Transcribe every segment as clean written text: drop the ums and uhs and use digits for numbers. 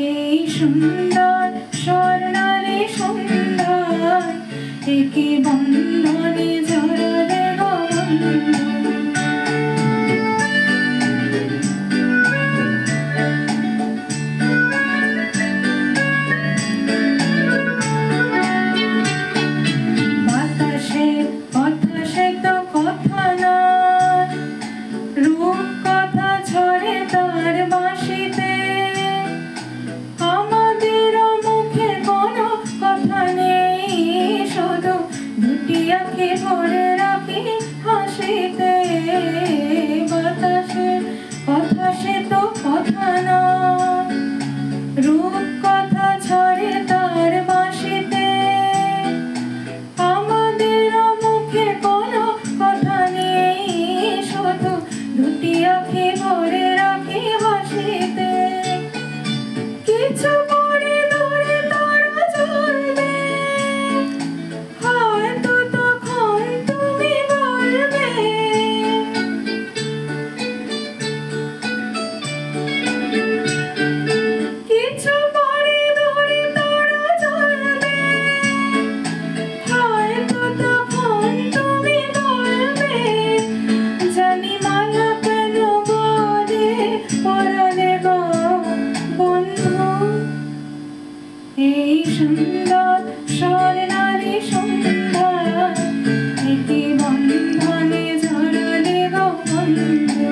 এই সুন্দর স্বর্ণালী সন্ধ্যায় একই বন্ধনে জড়ালে গো বন্ধু। বাতাসের কথা সে তো কথা নয়, রূপ কথা ঝরে তার বাঁশিতে। আমাদের মুখে কোনো কথা নেই, শুধু দুটি আঁখি ভরে রাখি হাসিতে। বাতাসের কথা সে তো কথা নয়, রূপ কথা ঝরে তার বাঁশিতে। আমাদের মুখে কোনো কথা নেই, শুধু দুটি আঁখি ভরে রাখি হাসিতে। কিছু পরে দূরে তারা জ্বলবে, হয়তো তখন তুমি বলবে। কিছু পরে দূরে তারা জ্বলবে, হয়তো তখন তুমি বলবে। জানি মালা কেন বলে পরালে গো বন্ধু। এই সুন্দর স্বর্ণালী সন্ধ্যায় একই বন্ধনে জড়ালে গো বন্ধু।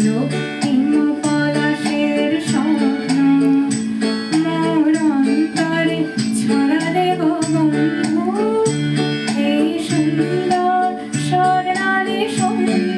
রক্তিম পলাশের স্বপ্ন মোর অন্তরে ছড়ালে গো বন্ধু। এই সুন্দর স্বর্ণালী সন্ধ্যা